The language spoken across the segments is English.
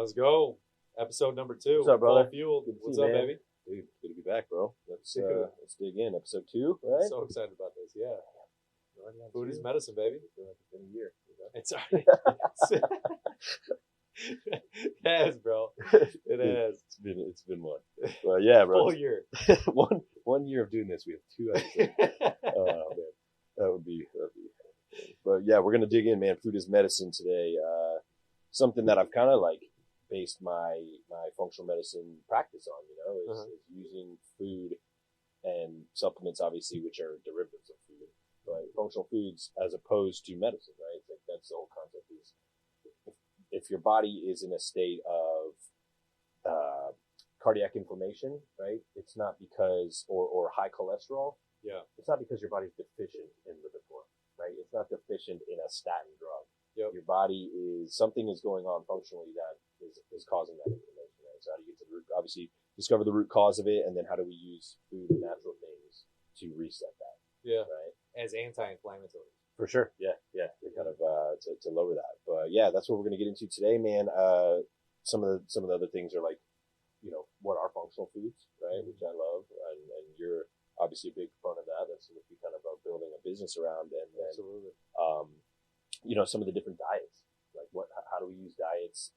Let's go. Episode number 2. What's up, brother? Full fueled. Good to What's see you, up, man. baby? Dude, good to be back, bro. Let's Dude. dig in. Episode 2, right? So excited about this. Yeah. Already on Food 2? is medicine, baby. I feel like it's been a year. It's already. Yes, bro. It has. It's been one. Well, yeah, bro. Full year. one year of doing this. We have 2 episodes. Oh man, that would be. But yeah, we're gonna dig in, man. Food is medicine today. Something that I've kind of like based my functional medicine practice on. Is using food and supplements, obviously, which are derivatives of food, but functional foods as opposed to medicine, right? It's like that's the whole concept. Is if your body is in a state of cardiac inflammation, right? It's not because or high cholesterol. Yeah. It's not because your body's deficient in lipitor, right? It's not deficient in a statin drug. Yep. Your body something is going on functionally that is causing that inflammation, right? So how do you get to the root? Obviously, discover the root cause of it, and then how do we use food and natural things to reset that? Yeah. Right. As anti-inflammatory. For sure. Yeah. To kind of to lower that. But yeah, that's what we're gonna get into today, man. Some of the other things are like, what are functional foods, right? Which I love, and you're obviously a big proponent of that. That's what we kind of are building a business around, and Absolutely. Some of the different diets, like how do we use diets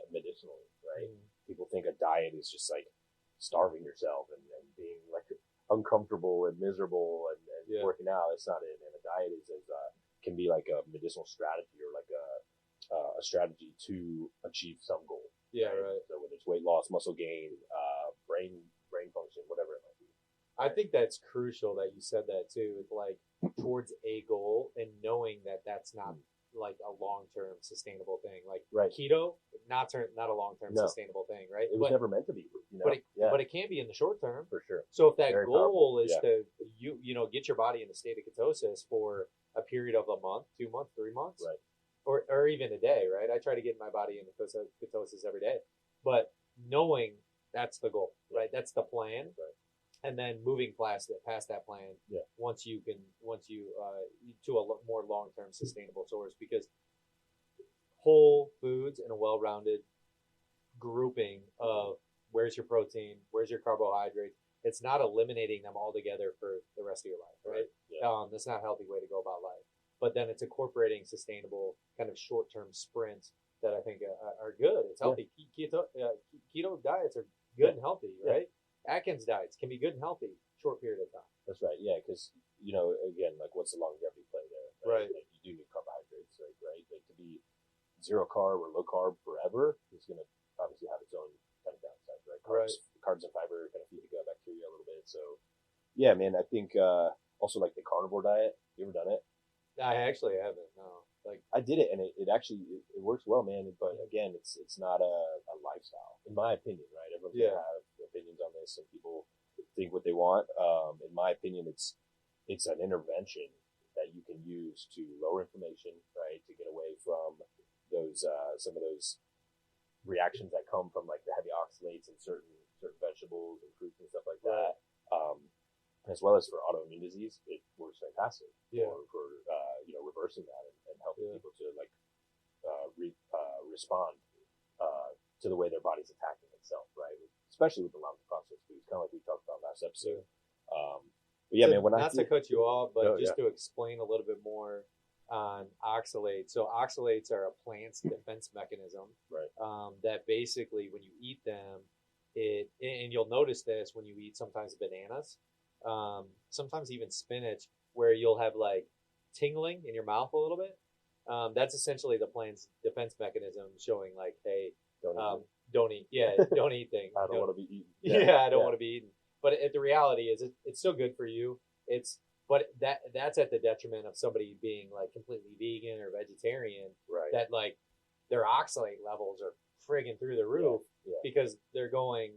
medicinally, right? People think a diet is just like starving yourself and being like uncomfortable and miserable and working out. That's not it. And a diet can be like a medicinal strategy or like a strategy to achieve some goal. Yeah, right. So whether it's weight loss, muscle gain, brain function, whatever it might be. I think that's crucial that you said that too. It's like towards a goal and knowing that that's not like a long-term sustainable thing. Like keto, not a long-term sustainable thing, right? It was never meant to be. But it can be in the short term. For sure. So if that Very goal powerful. is to get your body in a state of ketosis for a period of a month, 2 months, 3 months, right, or even a day, right? I try to get my body in ketosis every day, but knowing that's the goal, right? That's the plan, right. And then moving past that plan, once you to a more long-term sustainable source, because whole foods and a well-rounded grouping of where's your protein, where's your carbohydrates, it's not eliminating them altogether for the rest of your life, right? That's not a healthy way to go about life. But then it's incorporating sustainable kind of short-term sprints that I think are good. It's healthy. Keto diets are good and healthy, right? Atkins diets can be good and healthy, short period of time. That's right. Yeah, because again, like what's the longevity play there? Right. Like you do need carbohydrates, right? Like to be zero carb or low carb forever is going to obviously have its own kind of downsides, right? Carbs and fiber kind of feed the gut bacteria a little bit. So, yeah, man, I think also like the carnivore diet. You ever done it? I actually haven't. No. Like I did it, and it actually it works well, man. But again, it's not a lifestyle, in my opinion, right? Everyone's gonna have opinions on this, and people think what they want. In my opinion, it's an intervention that you can use to lower inflammation, right? To get away from those some of those reactions that come from like the heavy oxalates in certain vegetables and fruits and stuff like that. As well as for autoimmune disease, it works fantastic for reversing that and helping people to like respond to the way their body's attacking itself, right? Especially with the long processed foods, kind of like we talked about last episode. But yeah, man, to cut you off, but to explain a little bit more on oxalates. So oxalates are a plant's defense mechanism, right? That basically when you eat them, and you'll notice this when you eat sometimes bananas, sometimes even spinach, where you'll have like tingling in your mouth a little bit. That's essentially the plant's defense mechanism showing like, hey, don't eat. Yeah, don't eat things. I don't want to be eaten. I don't want to be eaten. But the reality is, it's still good for you. But that's at the detriment of somebody being like completely vegan or vegetarian. Right. That like their oxalate levels are friggin' through the roof because they're going.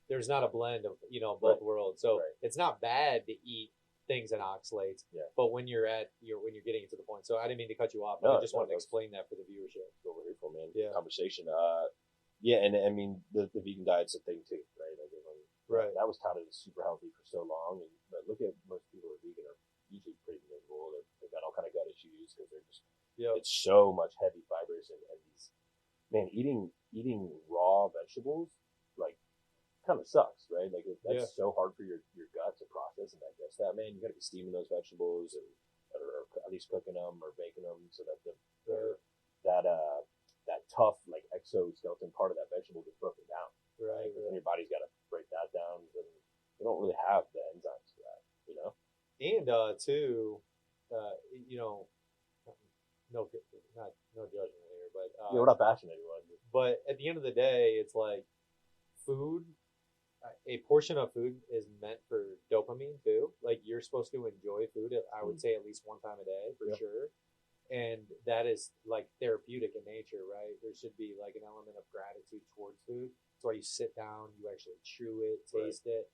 There's not a blend of both worlds, so it's not bad to eat things and oxalates. Yeah. But when you're getting to the point, so I didn't mean to cut you off. But I just wanted to explain that for the viewership. What we're here for, man. Yeah. Conversation. And I mean the vegan diet's a thing too, right? Like that was touted as super healthy for so long, and look at most people who are vegan are usually pretty miserable. They've got all kind of gut issues because they're just it's so much heavy fibers and these eating eating raw vegetables, like, kind of sucks, right? Like, that's so hard for your gut to process and digest that, man. You got to be steaming those vegetables or at least cooking them or baking them so that that tough, like, exoskeleton part of that vegetable gets broken down. Right. And your body's got to break that down. And you don't really have the enzymes for that, you know? And, too, you know, no judgment here, but we're not bashing anyone. But at the end of the day, it's like food. A portion of food is meant for dopamine too. Like, you're supposed to enjoy food. I would say at least one time a day for sure, and that is like therapeutic in nature, right? There should be like an element of gratitude towards food. That's why you sit down, you actually chew it, taste it.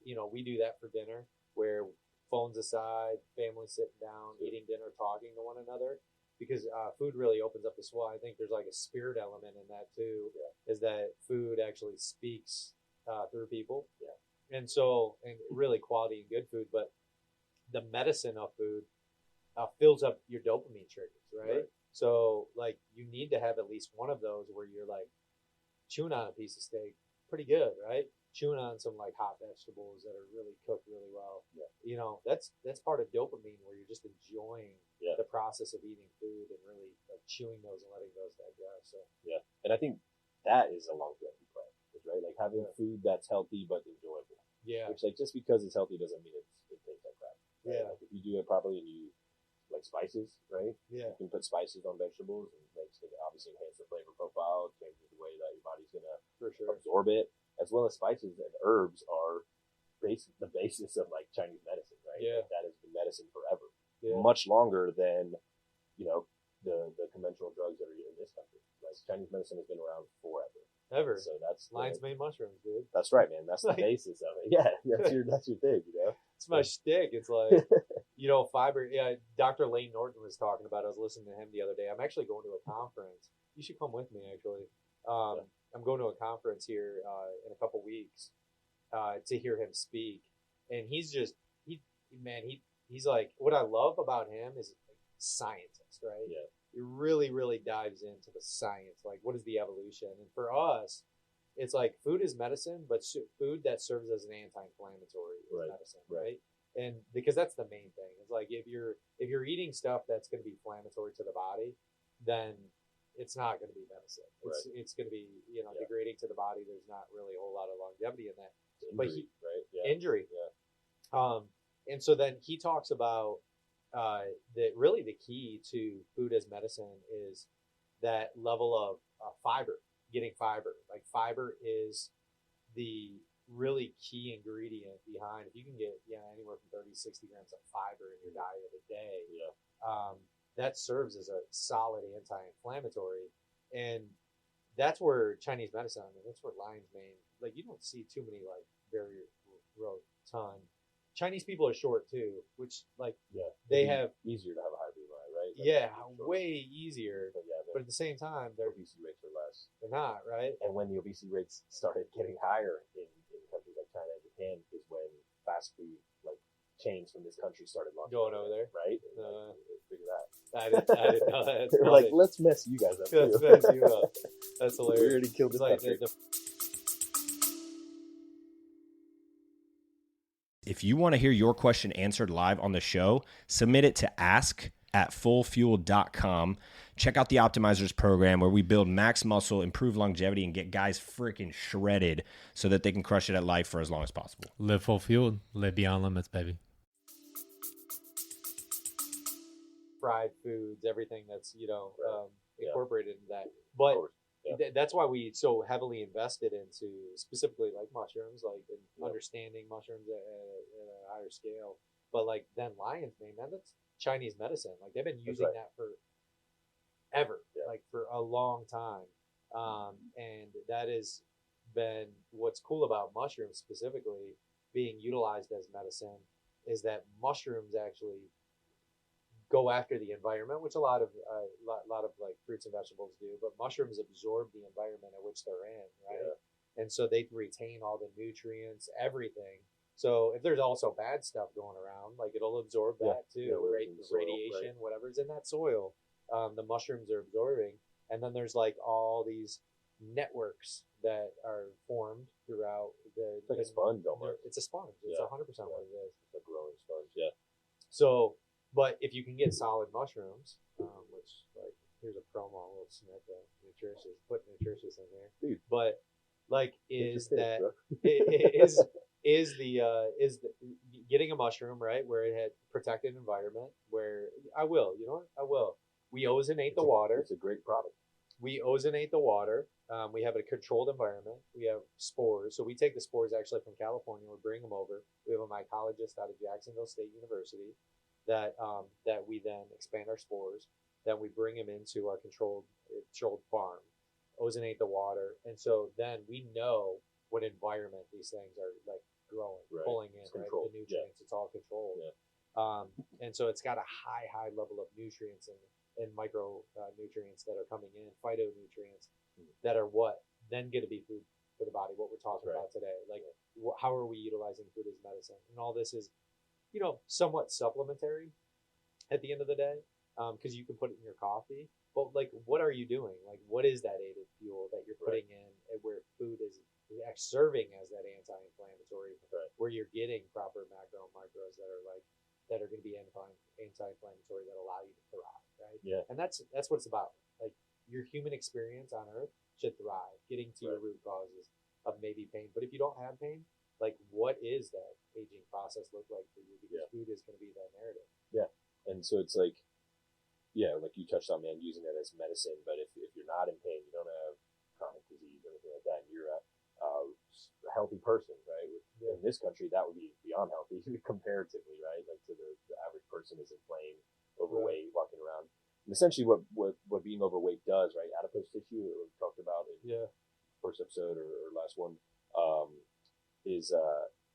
You know, we do that for dinner, where phones aside, family sitting down, eating dinner, talking to one another. Because food really opens up the soul. I think there's like a spirit element in that too, is that food actually speaks through people. Yeah. And really quality and good food, but the medicine of food fills up your dopamine triggers, right? So like you need to have at least one of those where you're like chewing on a piece of steak, pretty good, right? Chewing on some like hot vegetables that are really cooked really well. Yeah. You know, that's part of dopamine, where you're just enjoying the process of eating food and really like chewing those and letting those digest. So and I think that is a longevity play, right? Like having food that's healthy but enjoyable. Yeah. Which, like, just because it's healthy doesn't mean it tastes like crap. Right? Yeah. Like, if you do it properly and you like spices, right? Yeah. You can put spices on vegetables and makes it obviously enhance the flavor profile, changes the way that your body's gonna absorb it. As well as spices and herbs are the basis of like Chinese medicine, right? Yeah. Like, that has been medicine forever. Yeah. Much longer than, you know, the conventional drugs that are in this country. Like, Chinese medicine has been around forever. Ever. So that's lion's mane mushrooms, dude. That's right, man. That's the basis of it. Yeah, that's your thing, you know. It's my shtick. It's like, you know, fiber. Yeah, Dr. Lane Norton was talking about it. I was listening to him the other day. I'm actually going to a conference. You should come with me, actually. I'm going to a conference here in a couple weeks to hear him speak, and he's like, what I love about him is like scientist, right? Yeah. He really, really dives into the science. Like, what is the evolution? And for us, it's like food is medicine, but food that serves as an anti-inflammatory is medicine, right? And because that's the main thing. It's like if you're eating stuff that's going to be inflammatory to the body, then it's not going to be medicine. It's going to be, you know, degrading to the body. There's not really a whole lot of longevity in that. Injury, injury. Yeah. And so then he talks about that really the key to food as medicine is that level of fiber, getting fiber. Like, fiber is the really key ingredient behind, if you can get anywhere from 30 to 60 grams of fiber in your diet a day, that serves as a solid anti-inflammatory. And that's where Chinese medicine, I mean, that's where lion's mane, like, you don't see too many like very rotund. Chinese people are short too, which like they have easier to have a high BMI, right? Way easier. But at the same time, their obesity rates are less. They're not, right? And when the obesity rates started getting higher in countries like China and Japan is when fast food like chains from this country started launching. Going over there, right? Figure that. I didn't know that. They were like, let's mess you guys up. Let's mess you up. That's hilarious. We already killed this country. If you want to hear your question answered live on the show, submit it to ask@fullfuel.com. Check out the Optimizers program where we build max muscle, improve longevity, and get guys freaking shredded so that they can crush it at life for as long as possible. Live full fueled. Live beyond limits, baby. Fried foods, everything that's, you know, incorporated into that. But that's why we so heavily invested into specifically like mushrooms, like understanding mushrooms at a higher scale. But like then lion's mane, man, that's Chinese medicine. Like they've been using that for ever, like for a long time. And that has been what's cool about mushrooms specifically being utilized as medicine is that mushrooms actually go after the environment, which a lot of like fruits and vegetables do, but mushrooms absorb the environment in which they're in, right? And so they retain all the nutrients, everything. So if there's also bad stuff going around, like it'll absorb that too, radiation, whatever's in that soil, the mushrooms are absorbing. And then there's like all these networks that are formed throughout the. It's like a sponge almost. It's a sponge. It's 100% what it is. It's a growing sponge. Yeah. So, but if you can get solid mushrooms, which like here's a promo, a little snip of nutritious, put nutritious in here, dude. But like is that is the getting a mushroom right where it had protected environment where I will, you know what, I will. We ozonate the water. It's a great product. We ozonate the water. We have a controlled environment. We have spores. So we take the spores actually from California. We bring them over. We have a mycologist out of Jacksonville State University that we then expand our spores. Then we bring them into our controlled farm, ozonate the water. And so then we know what environment these things are like growing, pulling in, right? The nutrients. It's all controlled. And so it's got a high level of nutrients and micro nutrients that are coming in, phytonutrients that are what then going to be food for the body, what we're talking about today. Like, how are we utilizing food as medicine? And all this is, you know, somewhat supplementary at the end of the day, because you can put it in your coffee. But like, what are you doing? Like, what is that aided fuel that you're putting in, and where food is serving as that anti-inflammatory, where you're getting proper macro and micros that are going to be anti-inflammatory that allow you to thrive, right? Yeah. And that's what it's about. Like, your human experience on Earth should thrive, getting to your root causes of maybe pain. But if you don't have pain, like, what is that aging process look like for you? Because food is going to be that narrative. Yeah. And so it's like, like you touched on, man, using it as medicine. But if you're not in pain, you don't have chronic disease or anything like that, and you're a healthy person, right? In this country, that would be beyond healthy comparatively, right? Like, to the average person is inflamed, overweight, walking around. And essentially what being overweight does, right? Adipose tissue, that we talked about in the first episode or last one, is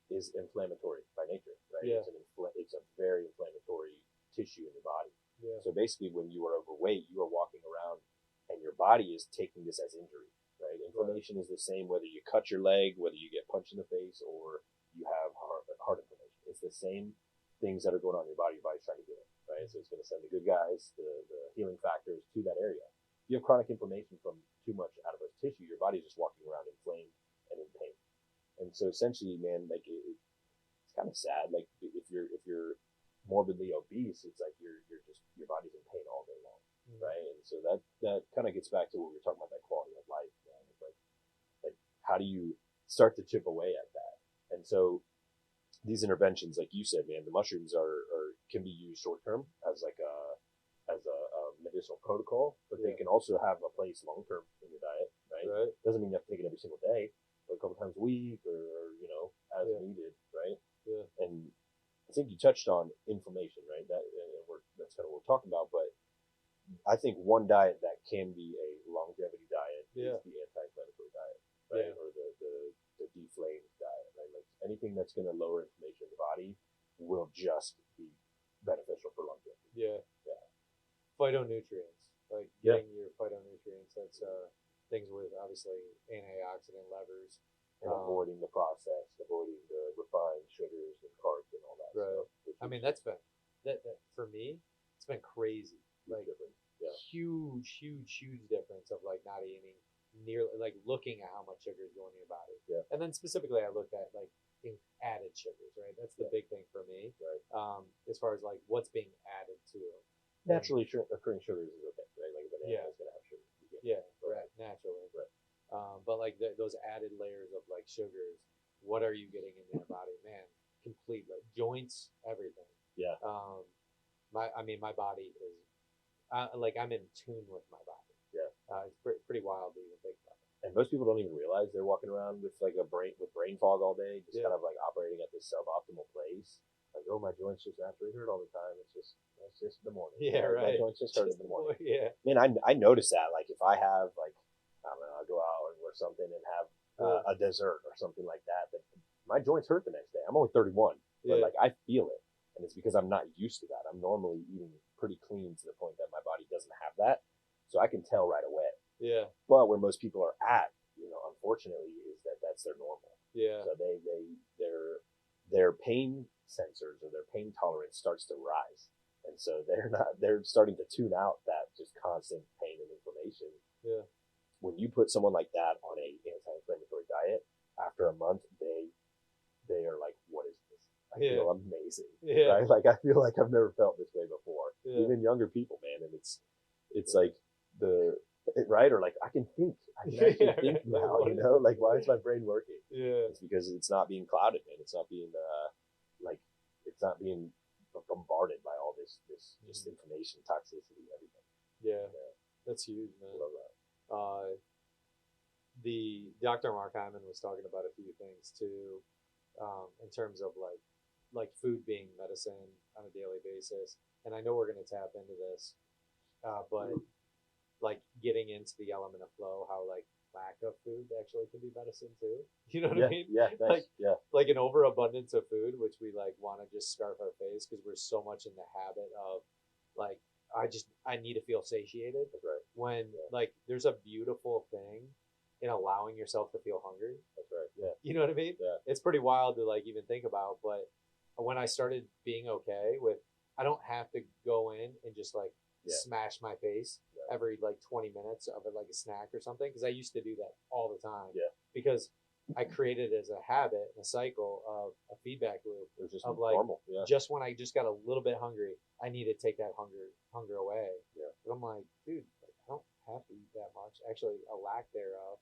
inflammatory by nature, right? Yeah. It's a very inflammatory tissue in your body. Yeah. So basically, when you are overweight, you are walking around and your body is taking this as injury, right? Inflammation is the same whether you cut your leg, whether you get punched in the face, or you have heart inflammation. It's the same things that are going on in your body. Your body's trying to get it, right? So it's going to send the good guys, the healing factors to that area. If you have chronic inflammation from too much adipose tissue, your body's just walking around inflamed and in pain. And so essentially, man, like it's kind of sad. Like, if you're morbidly obese, it's like your body's in pain all day long, right? And so that kind of gets back to what we were talking about, that quality of life, man. It's like how do you start to chip away at that? And so these interventions, like you said, man, the mushrooms can be used short term as a medicinal protocol, but they can also have a place long term in your diet, right? Doesn't mean you have to take it every single day, but a couple times a week, or as needed, right? Yeah. And I think you touched on inflammation, right? That's kind of what we're talking about. But I think one diet that can be a longevity diet is the anti-inflammatory diet, right? Or the deflame diet, right? Like, anything that's going to lower inflammation in the body will just be beneficial for longevity. Yeah. Phytonutrients, like getting your phytonutrients. That's things with obviously antioxidant levers. And avoiding the processed, avoiding the refined sugars and carbs and all that stuff. I mean, that's been that for me, it's been crazy. Like, huge difference of like not eating nearly, like, looking at how much sugar is going in your body. Yeah. And then specifically, I looked at like added sugars, right? That's the big thing for me. Right. As far as like what's being added to it. Naturally occurring sugars is okay, right? Like, a banana is going to have sugar. Naturally. Right. But like those added layers of like sugars, what are you getting in your body, man? Complete, like, joints, everything. Yeah. My body is, like, I'm in tune with my body. Yeah. It's pretty wild to even think about it. And most people don't even realize they're walking around with like brain fog all day, just kind of like operating at this suboptimal place. Like, oh, my joints just naturally hurt all the time. It's just the morning. Yeah, right. My joints just hurt in the morning. Yeah. Man, I notice that. Like, if I have, like, I don't know, I'll go out or something and have a dessert or something like that, my joints hurt the next day. I'm only 31, but like, I feel it. And it's because I'm not used to that. I'm normally eating pretty clean to the point that my body doesn't have that. So I can tell right away. Yeah. But where most people are at, unfortunately, is that's their normal. Yeah. So their pain sensors or their pain tolerance starts to rise. And so they're starting to tune out that just constant pain and inflammation. Yeah. when you put someone like that on a anti-inflammatory diet, after a month, they are like, what is this? I feel amazing, right? Like, I feel like I've never felt this way before. Even younger people, man. And it's like right? Or like, I can actually think now, you know? Like, why is my brain working? Yeah. It's because it's not being clouded, man. It's not being, it's not being bombarded by all this just information, toxicity, everything. Yeah. That's huge, man. I love that. The Dr. Mark Hyman was talking about a few things too, in terms of like food being medicine on a daily basis. And I know we're going to tap into this, but like getting into the element of flow, how like lack of food actually can be medicine too. You know what I mean? Yeah, nice. Like an overabundance of food, which we like want to just scarf our face because we're so much in the habit of like, I need to feel satiated. That's right. When like there's a beautiful thing in allowing yourself to feel hungry. That's right. Yeah. You know what I mean? Yeah. It's pretty wild to like even think about, but when I started being okay with, I don't have to go in and just like smash my face every like 20 minutes of it like a snack or something, because I used to do that all the time. Yeah. Because I created it as a habit and a cycle of a feedback loop. It was just of normal. Like just when I just got a little bit hungry, I need to take that hunger away. Yeah. But I'm like, dude, like, I don't have to eat that much. Actually, a lack thereof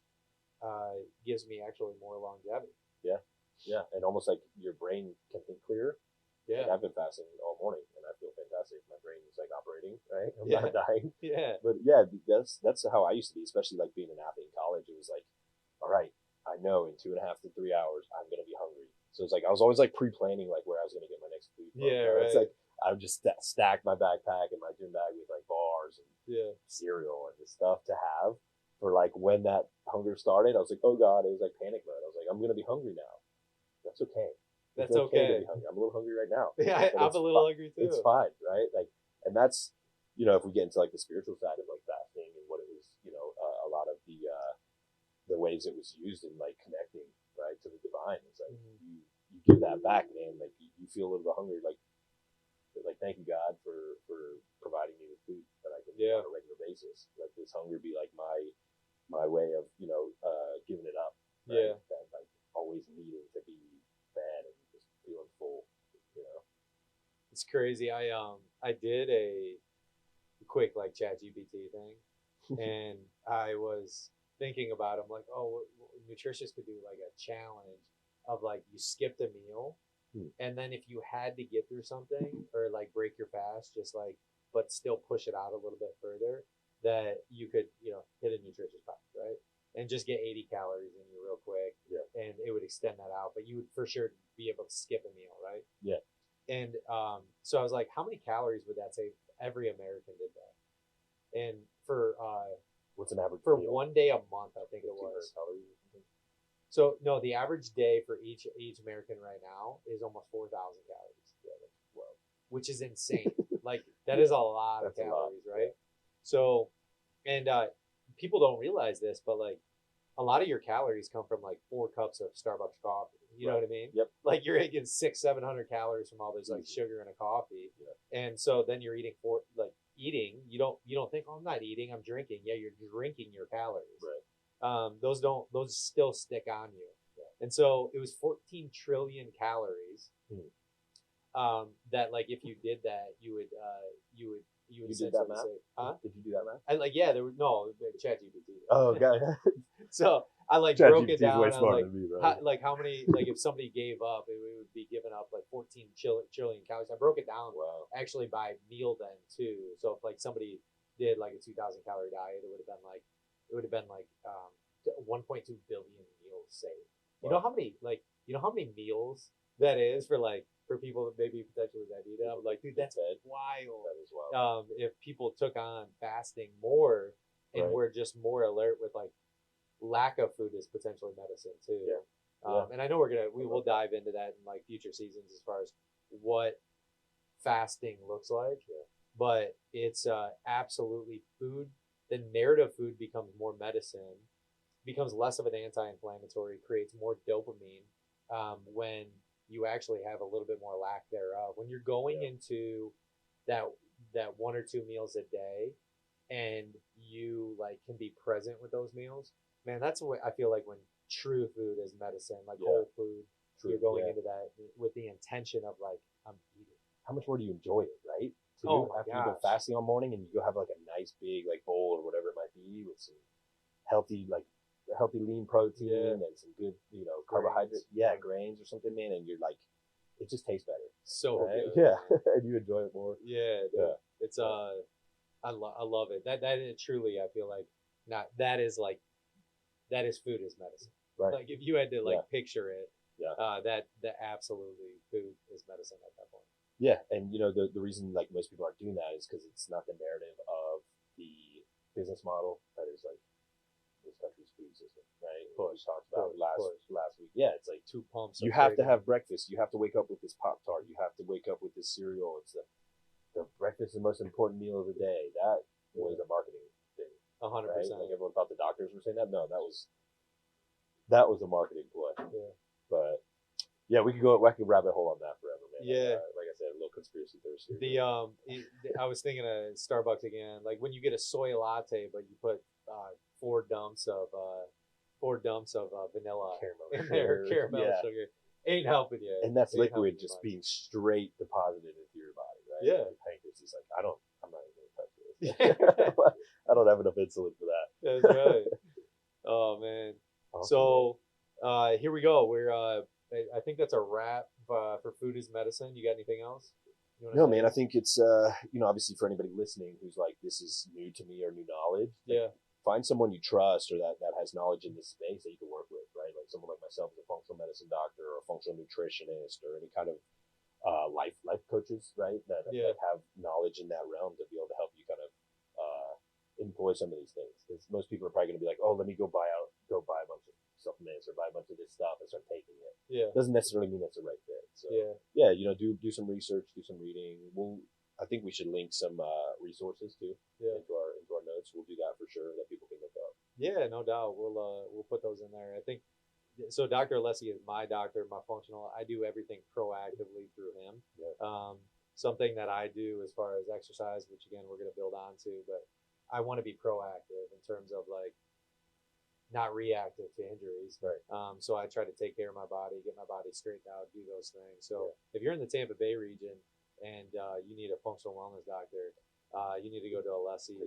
gives me actually more longevity. Yeah. Yeah. And almost like your brain can think clearer. Yeah. Like I've been fasting all morning and I feel fantastic. My brain is like operating, right? I'm not dying. Yeah. But yeah, that's how I used to be, especially like being an athlete in college. It was like, all right, I know in 2.5 to 3 hours I'm gonna be hungry. So it's like I was always like pre-planning like where I was gonna get my next food from. Yeah, right. It's like I would just stack my backpack and my gym bag with like bars and cereal and just stuff to have for like when that hunger started. I was like, oh god, it was like panic mode. I was like, I'm gonna be hungry now. That's okay. That's okay. To be hungry. I'm a little hungry right now. Yeah, I'm a little hungry too. It's fine, right? Like, and that's, you know, if we get into like the spiritual side of like fasting and what it was, you know, a lot of the ways it was used in like connecting, right, to the divine. It's like you give that back, man. Like you feel a little bit hungry, like thank you God for providing me with food that I can eat on a regular basis. Let this hunger be like my way of, you know, giving it up. Right? Yeah. That like always needing to be fed and just feeling full, you know. It's crazy. I did a quick like ChatGPT thing, and I was thinking about it. I'm like, oh, nutritionists could do like a challenge of like you skipped a meal, and then if you had to get through something or like break your fast, just like but still push it out a little bit further, that you could, you know, hit a nutritious fast, right? And just get 80 calories in you real quick, and it would extend that out. But you would for sure be able to skip a meal, right? Yeah. And so I was like, how many calories would that save? Every American did that. And for what's an average for meal? 1 day a month, I think it was. Calories or something? So no, the average day for each American right now is almost 4,000 calories. Yeah, that's well, which is insane. Like that is a lot of calories, right? So, and people don't realize this, but like a lot of your calories come from like 4 cups of Starbucks coffee. You know what I mean? Yep. Like you're getting 600-700 calories from all this like sugar in a coffee, and so then you're eating you don't think, oh, I'm not eating, I'm drinking. Yeah, you're drinking your calories. Right. Those still stick on you, and so it was 14 trillion calories. That like if you did that, you would You did that math? Huh? Did you do that math? I like there was no ChatGPT. Oh, okay. So I like broke it down. Way I was smarter like, than me, right? how many like if somebody gave up, it would be giving up like 14 trillion calories. I broke it down actually by meal then too. So if like somebody did like a 2,000 calorie diet, it would have been like 1.2 billion meals saved. You know how many meals that is for people that maybe potentially that eat it? I'm like, dude, that's wild. That is wild. If people took on fasting more and were just more alert with like lack of food is potentially medicine too. And I know we will dive into that in like future seasons as far as what fasting looks like. But it's absolutely food. The narrative food becomes more medicine, becomes less of an anti-inflammatory, creates more dopamine when you actually have a little bit more lack thereof. When you're going into that 1 or 2 meals a day and you like can be present with those meals, man, that's what I feel like when true food is medicine, like whole food. You're going into that with the intention of like, I'm eating. How much more do you enjoy it, right? After you go gosh. fasting on morning and you go have like a nice big like bowl or whatever it might be with some healthy lean protein and some good, carbohydrates. Grains or something, man, and you're like, it just tastes better. So right? good. Yeah. And you enjoy it more. Yeah. It's I love it. That is truly, I feel like that is food is medicine. Right. Like if you had to like picture it, that absolutely food is medicine at that point. Yeah, and the reason like most people aren't doing that is because it's not the narrative of the business model that is like this country's food system, right? We talked about last week. Yeah, it's like 2 pumps. You have to have breakfast. You have to wake up with this Pop-Tart. You have to wake up with this cereal. It's the breakfast is the most important meal of the day. That was a marketing thing. 100%. Right? Like everyone thought the doctors were saying that. No, that was a marketing play. Yeah. But yeah, we could rabbit hole on that forever, man. Yeah. Like I said, a little conspiracy theory. I was thinking of Starbucks again. Like when you get a soy latte, but you put 4 dumps of vanilla in there, caramel sugar. Ain't helping you. And that's liquid just being straight deposited into your body, right? Yeah. Your pancreas is like, I'm not even gonna touch this. I don't have enough insulin for that. That's right. Oh man. Awesome. So here we go. We're I think that's a wrap for food is medicine. You got anything else? No, man. I think it's obviously for anybody listening who's like, this is new to me or new knowledge. Yeah. Find someone you trust or that has knowledge in this space that you can work with, right? Like someone like myself is a functional medicine doctor or a functional nutritionist or any kind of life coaches, right? That have knowledge in that realm to be able to help you kind of employ some of these things. Because most people are probably going to be like, oh, let me go buy a bunch of supplements or buy a bunch of this stuff and start taking it. Yeah. Doesn't necessarily mean that's the right fit. So do some research, do some reading. I think we should link some resources too into our notes. We'll do that for sure that people can look up. Yeah, no doubt. We'll put those in there. I think so. Dr. Alessi is my doctor, my functional. I do everything proactively through him. Yeah. Something that I do as far as exercise, which again we're going to build onto, but I want to be proactive in terms of like not reactive to injuries. Right. So I try to take care of my body, get my body straightened out, do those things. So if you're in the Tampa Bay region and you need a functional wellness doctor, you need to go to Alessi,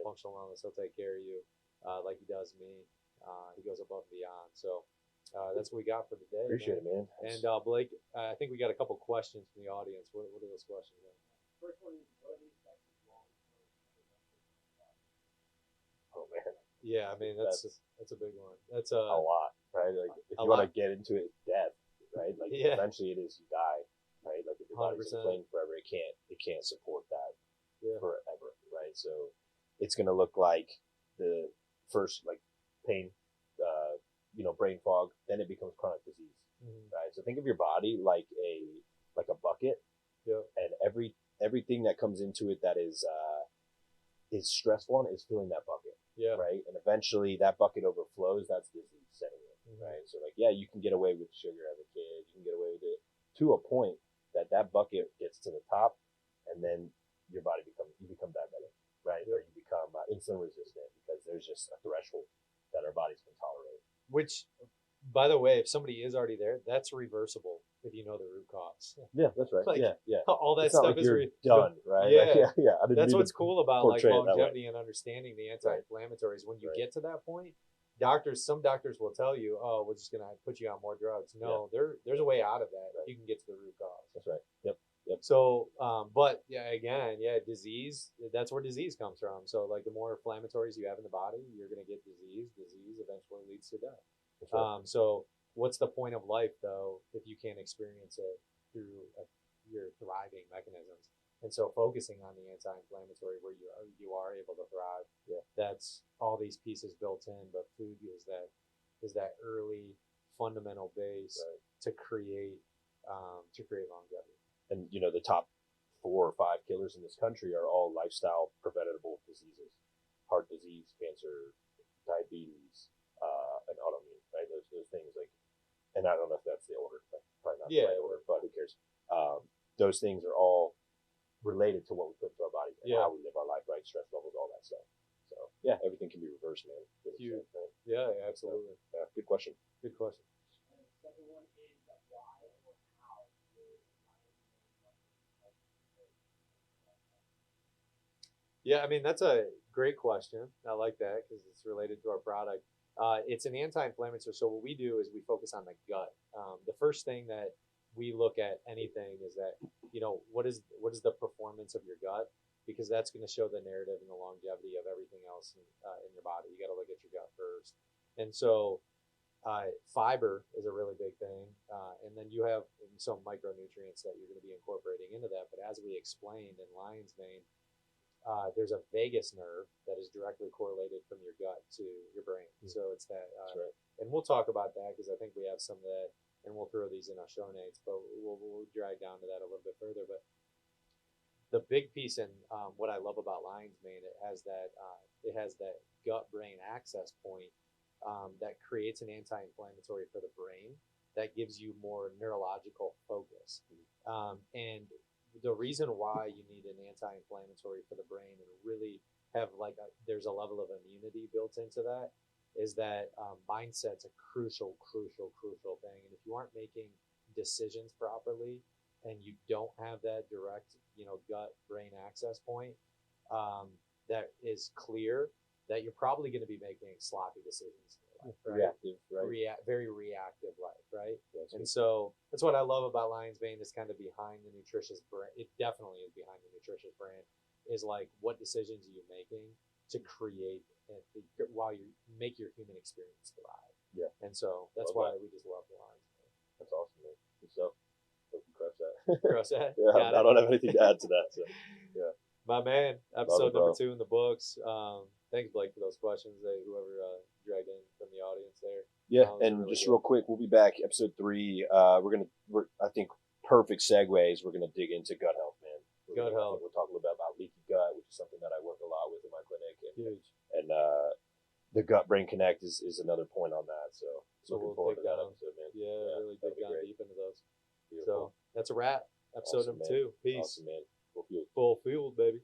Functional Wellness. He'll take care of you like he does me. He goes above and beyond. So that's what we got for today. Appreciate it, man. And Blake, I think we got a couple questions from the audience. What are those questions? First one is, what are the effects of long-term Oh man. Yeah, I mean that's a big one. That's a lot, right? Like if you want to get into it, death, right? Like eventually it is you die, right? Like if your body's inflamed forever, it can't support that forever, right? So it's gonna look like the first like pain, brain fog, then it becomes chronic disease, right? So think of your body like a bucket, and everything that comes into it that is stressful on is filling that bucket. Yeah. Right. And eventually that bucket overflows. That's disease setting in. Right. So like, you can get away with sugar as a kid. You can get away with it to a point that bucket gets to the top, and then your body become diabetic, right? Or you become insulin resistant because there's just a threshold that our bodies can tolerate. Which, by the way, if somebody is already there, that's reversible if you know the root cause. Yeah, that's right. Like, yeah. All that stuff is done, right? Yeah, like, that's what's cool about like longevity and understanding the anti-inflammatories. When you get to that point, some doctors will tell you, "Oh, we're just gonna put you on more drugs." No, there's a way out of that. Right. You can get to the root cause. That's right. Yep. So, but disease. That's where disease comes from. So, like the more inflammatories you have in the body, you're gonna get disease. Disease eventually leads to death. That's right. So. What's the point of life, though, if you can't experience it through your thriving mechanisms? And so focusing on the anti-inflammatory where you are able to thrive, that's all these pieces built in, but food is that early fundamental base to create longevity. And, the top 4 or 5 killers in this country are all lifestyle preventable diseases: heart disease, cancer, diabetes, and autoimmune, right? Those things like. And I don't know if that's the order, probably not the right order, but who cares? Those things are all related to what we put into our body and how we live our life, right? Stress levels, all that stuff. question. Good question. And the second one is why or how is Yeah, I mean, that's a great question. I like that because it's related to our product. It's an anti-inflammatory. So what we do is we focus on the gut. The first thing that we look at anything is that, what is the performance of your gut? Because that's going to show the narrative and the longevity of everything else in your body. You got to look at your gut first. And so fiber is a really big thing. And then you have some micronutrients that you're going to be incorporating into that. But as we explained in lion's mane, there's a vagus nerve that is directly correlated from your gut to your brain. So it's that, That's right. and we'll talk about that because I think we have some of that, and we'll throw these in our show notes, but we'll drag down to that a little bit further. But the big piece in what I love about lion's mane, it has that gut-brain access point that creates an anti-inflammatory for the brain that gives you more neurological focus. And the reason why you need an anti-inflammatory for the brain and really have there's a level of immunity built into that is that mindset's a crucial thing. And if you aren't making decisions properly and you don't have that direct, gut brain access point that is clear, that you're probably going to be making sloppy decisions. Right? Reactive, right? Very reactive life, right? That's and so that's what I love about Lion's Mane is kind of behind the nutritious brand. It definitely is behind the nutritious brand. Is like what decisions are you making to create while you make your human experience thrive. Yeah. And so that's why we just love the Lion's Mane. That's awesome, man. Good stuff. Hope you crush that. Crush that. Yeah, I don't have anything to add to that. So yeah. My man, episode number 2 in the books. Thanks, Blake, for those questions. Whoever dragged in from the audience there. Yeah, and really just good. real quick, we'll be back episode 3. We're I think perfect segues. We're gonna dig into gut health, man. Gut health. We'll talk a little bit about leaky gut, which is something that I work a lot with in my clinic. Huge. And the gut brain connect is another point on that. So looking we'll forward to dig that down. episode, man. Yeah, really dig down deep into those. Beautiful. So that's a wrap. Episode Awesome, number man. 2. Peace. Awesome, man. Full fuel. Full fueled, baby.